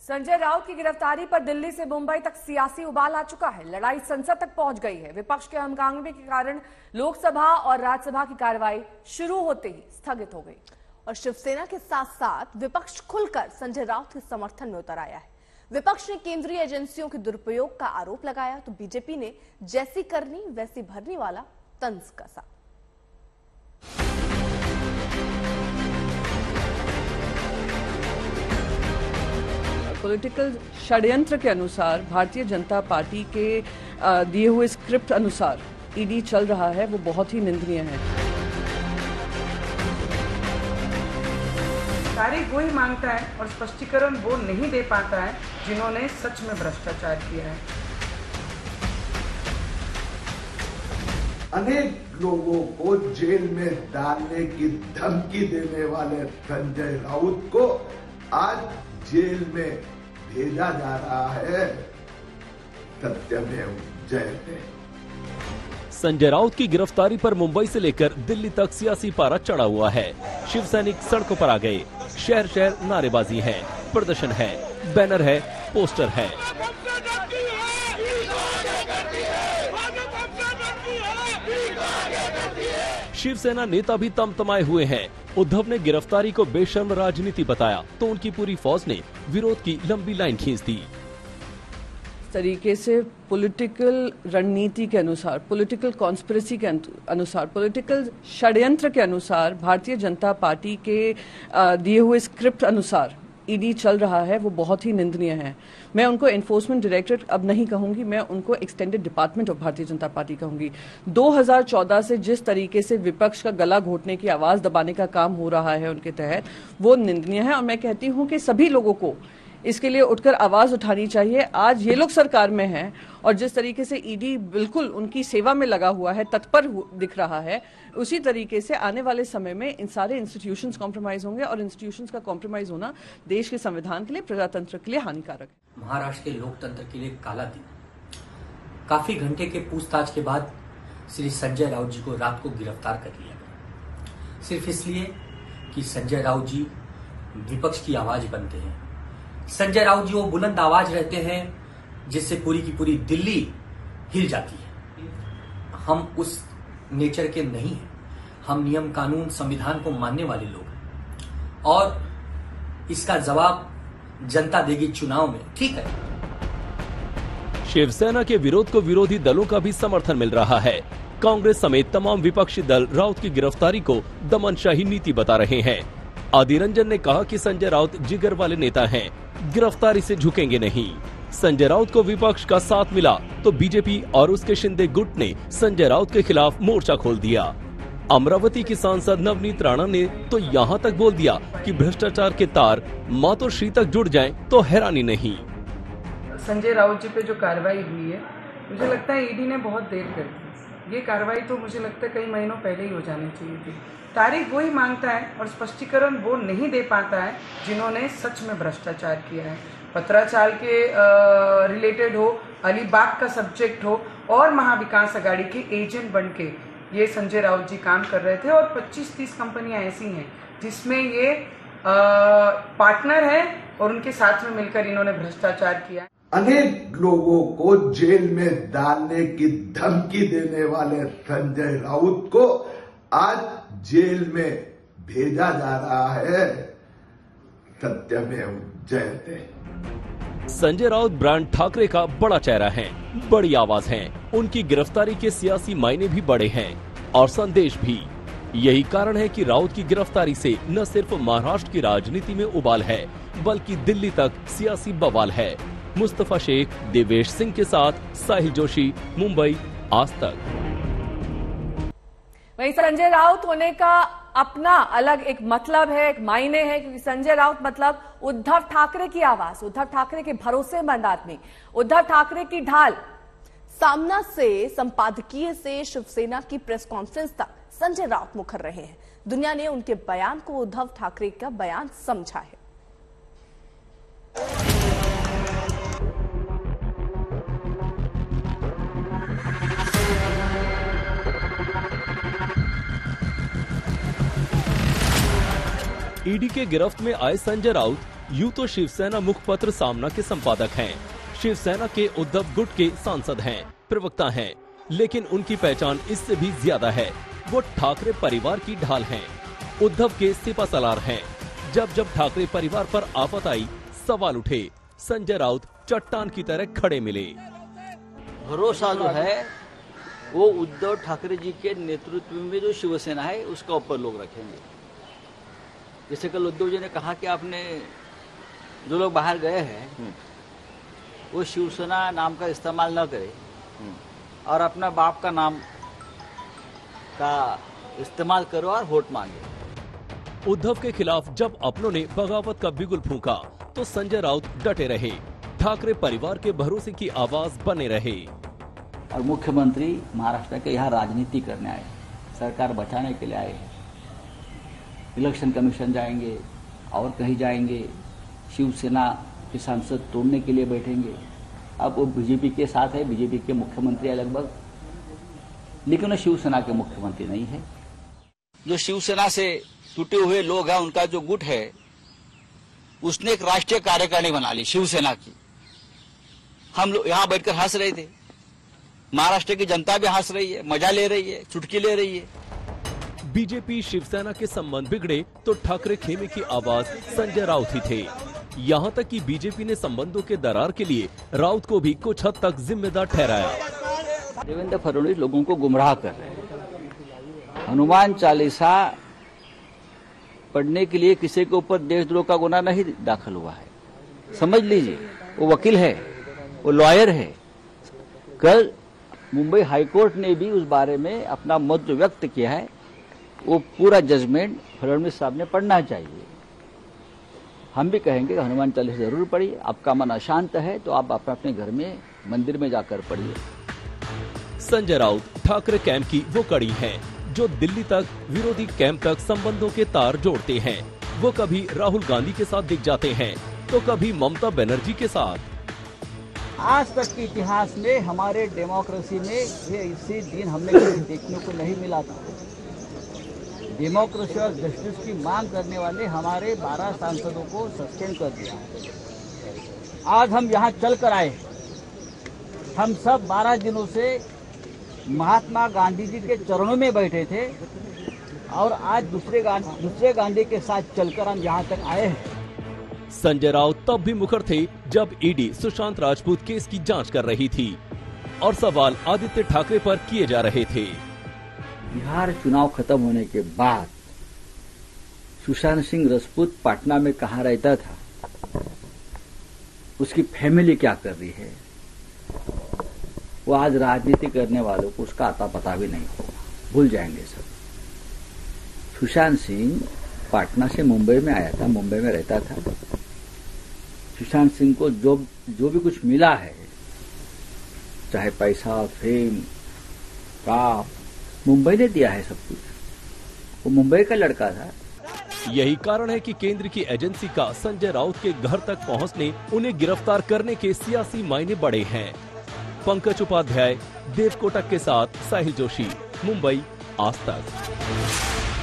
संजय राउत की गिरफ्तारी पर दिल्ली से मुंबई तक सियासी उबाल आ चुका है। लड़ाई संसद तक पहुंच गई है। विपक्ष के हंगामे के कारण लोकसभा और राज्यसभा की कार्रवाई शुरू होते ही स्थगित हो गई और शिवसेना के साथ साथ विपक्ष खुलकर संजय राउत के समर्थन में उतर आया है। विपक्ष ने केंद्रीय एजेंसियों के दुरुपयोग का आरोप लगाया तो बीजेपी ने जैसी करनी वैसी भरनी वाला तंज कसा। पॉलिटिकल षड्यंत्र के अनुसार भारतीय जनता पार्टी के दिए हुए स्क्रिप्ट अनुसार ईडी चल रहा है, वो बहुत ही निंदनीय है। तारीख वही मांगता है और स्पष्टीकरण वो नहीं दे पाता है जिन्होंने सच में भ्रष्टाचार किया है। अनेक लोगों को जेल में डालने की धमकी देने वाले संजय राउत को आज जेल में भेजा जा रहा है। सत्यमेव जयते। संजय राउत की गिरफ्तारी पर मुंबई से लेकर दिल्ली तक सियासी पारा चढ़ा हुआ है। शिव सैनिक सड़कों पर आ गए। शहर शहर नारेबाजी है, प्रदर्शन है, बैनर है, पोस्टर है। शिवसेना नेता भी तमतमाए हुए हैं। उद्धव ने गिरफ्तारी को बेशर्म राजनीति बताया तो उनकी पूरी फौज ने विरोध की लंबी लाइन खींच दी। इस तरीके से पॉलिटिकल रणनीति के अनुसार, पॉलिटिकल कॉन्स्पिरेसी के अनुसार, पॉलिटिकल षड्यंत्र के अनुसार भारतीय जनता पार्टी के दिए हुए स्क्रिप्ट अनुसार ईडी चल रहा है, वो बहुत ही निंदनीय है। मैं उनको एनफोर्समेंट डायरेक्टरेट अब नहीं कहूंगी, मैं उनको extended department of Bharatiya Janata party कहूंगी। 2014 से जिस तरीके से विपक्ष का गला घोटने की, आवाज दबाने का काम हो रहा है उनके तहत, वो निंदनीय है और मैं कहती हूं कि सभी लोगों को इसके लिए उठकर आवाज उठानी चाहिए। आज ये लोग सरकार में हैं और जिस तरीके से ईडी बिल्कुल उनकी सेवा में लगा हुआ है, तत्पर दिख रहा है, उसी तरीके से आने वाले समय में इन सारे इंस्टीट्यूशंस कॉम्प्रोमाइज होंगे और इंस्टीट्यूशंस का कॉम्प्रोमाइज होना देश के संविधान के लिए, प्रजातंत्र के लिए हानिकारक है। महाराष्ट्र के लोकतंत्र के लिए काला दिन। काफी घंटे के पूछताछ के बाद श्री संजय राउत जी को रात को गिरफ्तार कर लिया गया, सिर्फ इसलिए कि संजय राउत जी विपक्ष की आवाज बनते हैं। संजय राउत जी वो बुलंद आवाज रहते हैं जिससे पूरी की पूरी दिल्ली हिल जाती है। हम उस नेचर के नहीं हैं। हम नियम कानून संविधान को मानने वाले लोग हैं और इसका जवाब जनता देगी चुनाव में। ठीक है। शिवसेना के विरोध को विरोधी दलों का भी समर्थन मिल रहा है। कांग्रेस समेत तमाम विपक्षी दल राउत की गिरफ्तारी को दमनशाही नीति बता रहे हैं। आदिर रंजन ने कहा कि संजय राउत जिगर वाले नेता हैं, गिरफ्तारी से झुकेंगे नहीं। संजय राउत को विपक्ष का साथ मिला तो बीजेपी और उसके शिंदे गुट ने संजय राउत के खिलाफ मोर्चा खोल दिया। अमरावती की सांसद नवनीत राणा ने तो यहाँ तक बोल दिया कि भ्रष्टाचार के तार मातोश्री तक जुड़ जाएं तो हैरानी नहीं। संजय राउत जी पे जो कार्रवाई हुई है, मुझे लगता है ईडी ने बहुत देर कर दी। ये कार्रवाई तो मुझे लगता है कई महीनों पहले ही हो जानी चाहिए थी। तारीख वही मांगता है और स्पष्टीकरण वो नहीं दे पाता है जिन्होंने सच में भ्रष्टाचार किया है। पत्राचार के रिलेटेड हो, अलीबाग का सब्जेक्ट हो और महाविकास अघाड़ी के एजेंट बन के ये संजय राउत जी काम कर रहे थे और 25-30 कंपनियां ऐसी हैं जिसमें ये पार्टनर हैं और उनके साथ में मिलकर इन्होंने भ्रष्टाचार किया है। अनेक लोगों को जेल में डालने की धमकी देने वाले संजय राउत को आज जेल में भेजा जा रहा है। सत्यमेव जयते। संजय राउत ब्रांड ठाकरे का बड़ा चेहरा है, बड़ी आवाज है। उनकी गिरफ्तारी के सियासी मायने भी बड़े हैं और संदेश भी। यही कारण है कि राउत की गिरफ्तारी से न सिर्फ महाराष्ट्र की राजनीति में उबाल है बल्कि दिल्ली तक सियासी बवाल है। मुस्तफा शेख, देवेश सिंह के साथ साहिल जोशी, मुंबई, आज तक। वहीं संजय राउत होने का अपना अलग एक मतलब है, एक मायने है, क्योंकि संजय राउत मतलब उद्धव ठाकरे की आवाज, उद्धव ठाकरे के भरोसेमंद आदमी, उद्धव ठाकरे की ढाल। सामना से संपादकीय से शिवसेना की प्रेस कॉन्फ्रेंस तक संजय राउत मुखर रहे हैं। दुनिया ने उनके बयान को उद्धव ठाकरे का बयान समझा है। ईडी के गिरफ्त में आए संजय राउत यूं तो शिवसेना मुखपत्र सामना के संपादक हैं, शिवसेना के उद्धव गुट के सांसद हैं, प्रवक्ता हैं, लेकिन उनकी पहचान इससे भी ज्यादा है। वो ठाकरे परिवार की ढाल हैं, उद्धव के सिपासलार हैं। जब जब ठाकरे परिवार पर आफत आई, सवाल उठे, संजय राउत चट्टान की तरह खड़े मिले। भरोसा जो है वो उद्धव ठाकरे जी के नेतृत्व में जो शिवसेना है उसका ऊपर लोग रखेंगे। जैसे कल उद्धव जी ने कहा कि आपने जो लोग बाहर गए हैं वो शिवसेना नाम का इस्तेमाल न करें और अपना बाप का नाम का इस्तेमाल करो और वोट मांगे। उद्धव के खिलाफ जब अपनों ने बगावत का बिगुल फूंका तो संजय राउत डटे रहे, ठाकरे परिवार के भरोसे की आवाज बने रहे। और मुख्यमंत्री महाराष्ट्र के यहाँ राजनीति करने आए, सरकार बचाने के लिए आए हैं। इलेक्शन कमीशन जाएंगे और कहीं जाएंगे, शिवसेना के सांसद तोड़ने के लिए बैठेंगे। अब वो बीजेपी के साथ है, बीजेपी के मुख्यमंत्री है लगभग, लेकिन वो शिवसेना के मुख्यमंत्री नहीं है। जो शिवसेना से टूटे हुए लोग हैं, उनका जो गुट है, उसने एक राष्ट्रीय कार्यकारिणी बना ली शिवसेना की। हम लोग यहाँ बैठकर हंस रहे थे, महाराष्ट्र की जनता भी हंस रही है, मजा ले रही है, चुटकी ले रही है। बीजेपी शिवसेना के संबंध बिगड़े तो ठाकरे खेमे की आवाज संजय राउत ही थे। यहाँ तक कि बीजेपी ने संबंधों के दरार के लिए राउत को भी कुछ हद तक जिम्मेदार ठहराया। देवेंद्र फडणवीस लोगों को गुमराह कर रहे हैं। हनुमान चालीसा पढ़ने के लिए किसी के ऊपर देशद्रोह का गुनाह नहीं दाखिल हुआ है, समझ लीजिए। वो वकील है, वो लॉयर है। कल मुंबई हाईकोर्ट ने भी उस बारे में अपना मत जो व्यक्त किया है, वो पूरा जजमेंट फडणवीस साहब ने पढ़ना चाहिए। हम भी कहेंगे कि हनुमान चालीसा जरूर पढ़िए। आपका मन अशांत है तो आप अपने घर में मंदिर में जाकर पढ़िए। संजय राउत ठाकरे कैंप की वो कड़ी है जो दिल्ली तक, विरोधी कैंप तक संबंधों के तार जोड़ते हैं। वो कभी राहुल गांधी के साथ दिख जाते हैं तो कभी ममता बनर्जी के साथ। आज तक के इतिहास में हमारे डेमोक्रेसी में ये इसी दिन हमने कभी देखने को नहीं मिला था। डेमोक्रेसी और जस्टिस की मांग करने वाले हमारे 12 सांसदों को सस्पेंड कर दिया। आज हम यहाँ चल कर आए। हम सब 12 दिनों से महात्मा गांधी जी के चरणों में बैठे थे और आज दूसरे गांधी के साथ चलकर हम यहाँ तक आए हैं। संजय राउत तब भी मुखर थे जब ईडी सुशांत राजपूत केस की जांच कर रही थी और सवाल आदित्य ठाकरे पर किए जा रहे थे। बिहार चुनाव खत्म होने के बाद सुशांत सिंह राजपूत पटना में कहाँ रहता था, उसकी फैमिली क्या कर रही है, वो आज राजनीति करने वालों को उसका आता पता भी नहीं होगा, भूल जाएंगे सब। सुशांत सिंह पटना से मुंबई में आया था, मुंबई में रहता था। सुशांत सिंह को जो भी कुछ मिला है, चाहे पैसा, फेम, का मुंबई ने दिया है सब कुछ। वो मुंबई का लड़का था। यही कारण है कि केंद्र की एजेंसी का संजय राउत के घर तक पहुंचने, उन्हें गिरफ्तार करने के सियासी मायने बड़े हैं। पंकज उपाध्याय, देव कोटक के साथ साहिल जोशी, मुंबई, आज तक।